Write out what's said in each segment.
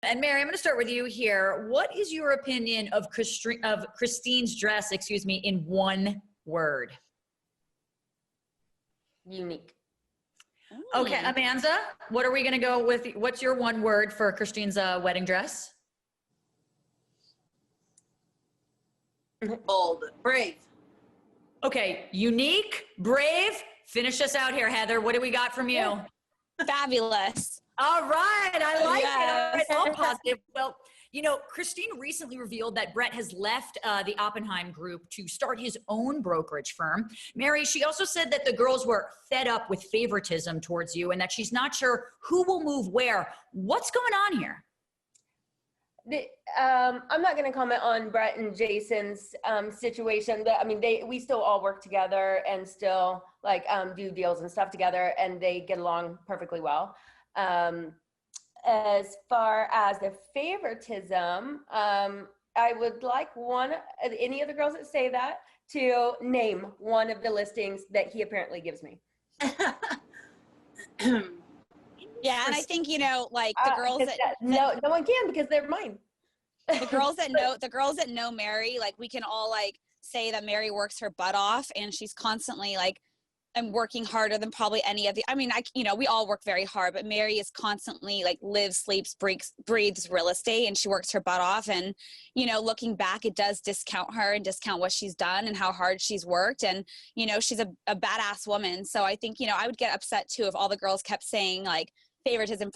And Mary, I'm going to start with you here. What is your opinion of Christine's dress, in one word? Unique. Okay, Amanza, what are we going to go with? What's your one word for Christine's wedding dress? Bold. Brave. Okay, unique, brave. Finish us out here, Heather. What do we got from you? Fabulous. All right, I like it. All right, Yes. all positive. Well, Christine recently revealed that Brett has left the Oppenheim group to start his own brokerage firm. Mary, she also said that the girls were fed up with favoritism towards you and that she's not sure who will move where. What's going on here? I'm not going to comment on Brett and Jason's situation. We still all work together and still do deals and stuff together, and they get along perfectly well. As far as the favoritism, I would like any of the girls that say that to name one of the listings that he apparently gives me. Yeah, and I think the girls no one can, because they're mine. The girls that know Mary, we can all say that Mary works her butt off, and she's constantly I'm working harder than probably any of the, we all work very hard, but Mary is constantly lives, sleeps, breathes real estate, and she works her butt off. And, looking back, it does discount her and discount what she's done and how hard she's worked. And, she's a badass woman. So I think, I would get upset too if all the girls kept saying favoritism.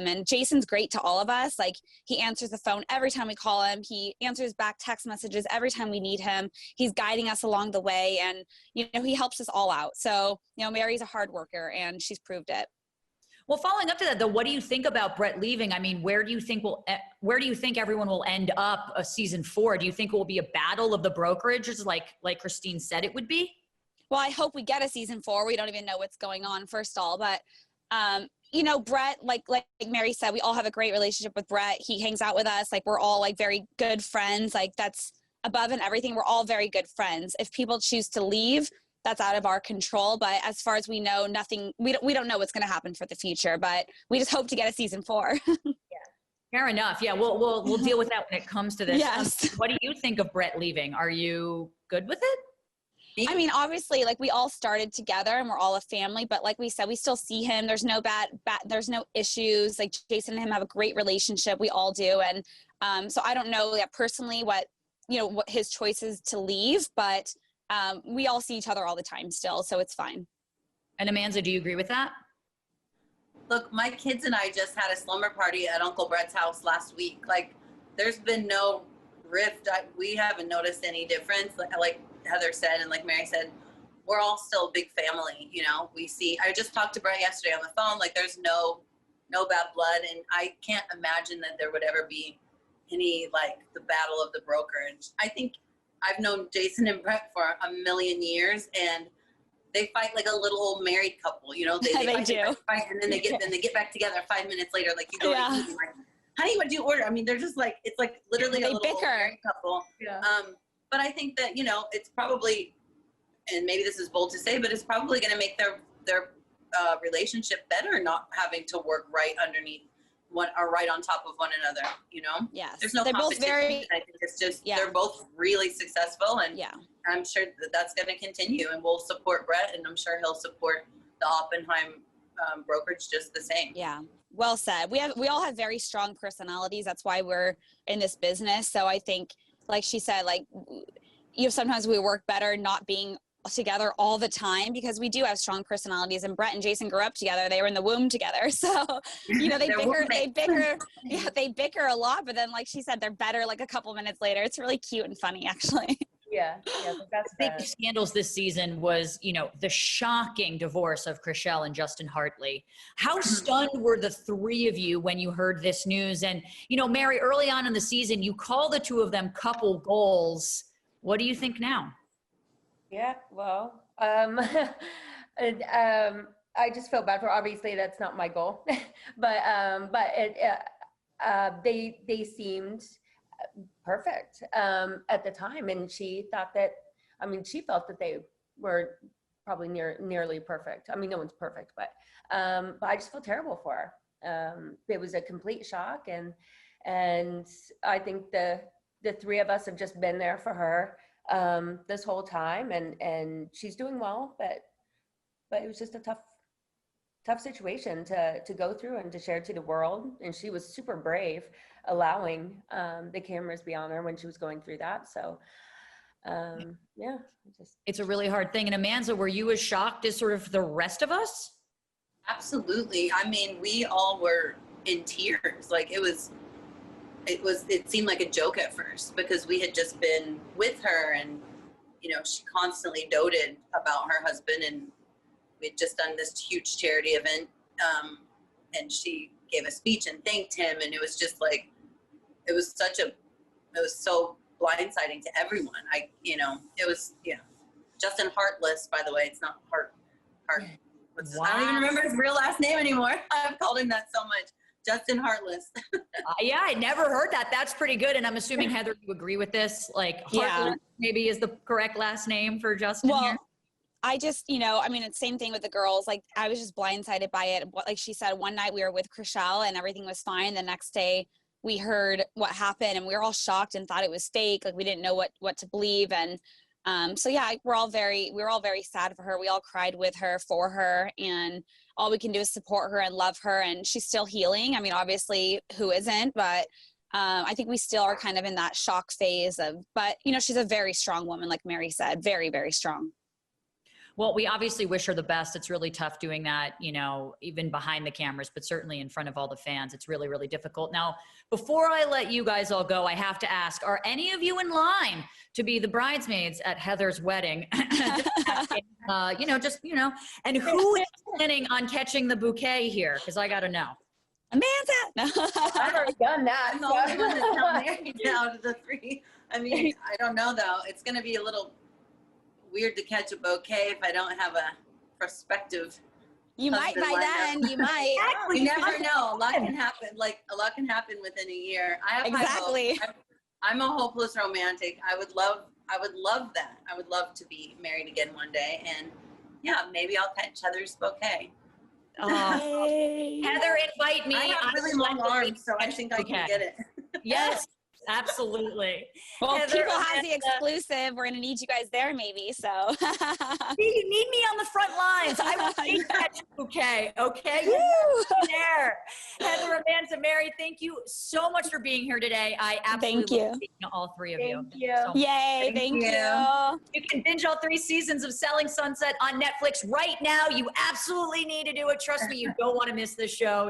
And Jason's great to all of us. He answers the phone every time we call him. He answers back text messages every time we need him. He's guiding us along the way, and, he helps us all out. So, Mary's a hard worker, and she's proved it. Well, following up to that though, what do you think about Brett leaving? Where do you think everyone will end up season 4? Do you think it will be a battle of the brokerages like Christine said it would be? Well, I hope we get a season 4. We don't even know what's going on, first of all, but Brett, like Mary said, we all have a great relationship with Brett. He hangs out with us. We're all very good friends. That's above and everything. We're all very good friends. If people choose to leave, that's out of our control. But as far as we know, nothing, we don't know what's going to happen for the future, but we just hope to get a season 4. Yeah. Fair enough. Yeah. We'll deal with that when it comes to this. Yes. What do you think of Brett leaving? Are you good with it? Obviously, we all started together and we're all a family, but like we said, we still see him. There's no there's no issues. Jason and him have a great relationship. We all do. And so I don't know personally what his choice is to leave, but we all see each other all the time still. So it's fine. And Amanza, do you agree with that? Look, my kids and I just had a slumber party at Uncle Brett's house last week. There's been no rift. We haven't noticed any difference. Like Heather said, and like Mary said, we're all still a big family. I just talked to Brett yesterday on the phone. There's no bad blood, and I can't imagine that there would ever be any the battle of the brokerage. I think I've known Jason and Brett for a million years, and they fight like a little old married couple. They do. Fight, and then they get back together 5 minutes later. You go to eat, honey, what do you order? They're just it's literally a little old married couple. Yeah. But I think that, it's probably, and maybe this is bold to say, but it's probably going to make their relationship better, not having to work right underneath one or right on top of one another, Yes. There's no competition. I think it's just, they're both really successful, and I'm sure that's going to continue, and we'll support Brett, and I'm sure he'll support the Oppenheim brokerage just the same. Yeah. Well said. We all have very strong personalities. That's why we're in this business. So I think, like she said, sometimes we work better not being together all the time, because we do have strong personalities, and Brett and Jason grew up together. They were in the womb together. So, they bicker a lot, but then like she said, they're better a couple minutes later. It's really cute and funny, actually. Yeah, that's big scandals this season was, the shocking divorce of Chriselle and Justin Hartley. How stunned were the three of you when you heard this news? And, Mary, early on in the season, you call the two of them couple goals. What do you think now? Yeah, well, I just feel bad for, obviously that's not my goal, but they seemed perfect at the time, and she thought that, she felt that they were probably nearly perfect. No one's perfect, but I just feel terrible for her. it was a complete shock. And I think the three of us have just been there for her this whole time, and she's doing well, but it was just a tough situation to go through and to share to the world. And she was super brave, allowing the cameras be on her when she was going through that. So yeah, it's a really hard thing. And Amanza, were you as shocked as sort of the rest of us? Absolutely. I mean, we all were in tears. Like it seemed like a joke at first, because we had just been with her, and you know, she constantly doted about her husband, and we had just done this huge charity event, and she gave a speech and thanked him, and it was just like, it was so blindsiding to everyone. It was Justin Hartless, by the way. It's not Hart. Wow. I don't even remember his real last name anymore. I've called him that so much. Justin Heartless. Yeah, I never heard that. That's pretty good. And I'm assuming, Heather, you agree with this? Like, Heartless maybe is the correct last name for Justin here? I just, I mean, it's the same thing with the girls. Like, I was just blindsided by it. Like she said, one night we were with Chriselle and everything was fine. The next day we heard what happened and we were all shocked and thought it was fake. Like, we didn't know what to believe. And so yeah, we were all very sad for her. We all cried with her, for her, and all we can do is support her and love her. And she's still healing. I mean, obviously, who isn't? But I think we still are kind of in that shock phase but she's a very strong woman, like Mary said, very, very strong. Well, we obviously wish her the best. It's really tough doing that, even behind the cameras, but certainly in front of all the fans. It's really, really difficult. Now, before I let you guys all go, I have to ask, are any of you in line to be the bridesmaids at Heather's wedding? And who is planning on catching the bouquet here? Because I got to know. Amanza! I've already done that. I'm the only one that's not married out of the three. I mean, I don't know though. It's going to be a little weird to catch a bouquet if I don't have a prospective. You might by then. You might. We never know. A lot can happen. Like, a lot can happen within a year. I have exactly. high hopes. I'm a hopeless romantic. I would love that. I would love to be married again one day, and yeah, maybe I'll catch Heather's bouquet. Heather, invite me. I have really long arms, so I think I can get it. Yes, absolutely. Well, Heather, People has the exclusive. We're going to need you guys there maybe, so. You need me on the front lines. I will take that bouquet, okay? There. Heather, Amanza, Mary, thank you so much for being here today. I absolutely love speaking to all three of you. Thank you. Yay, thank you. You can binge all 3 seasons of Selling Sunset on Netflix right now. You absolutely need to do it. Trust me, you don't want to miss this show.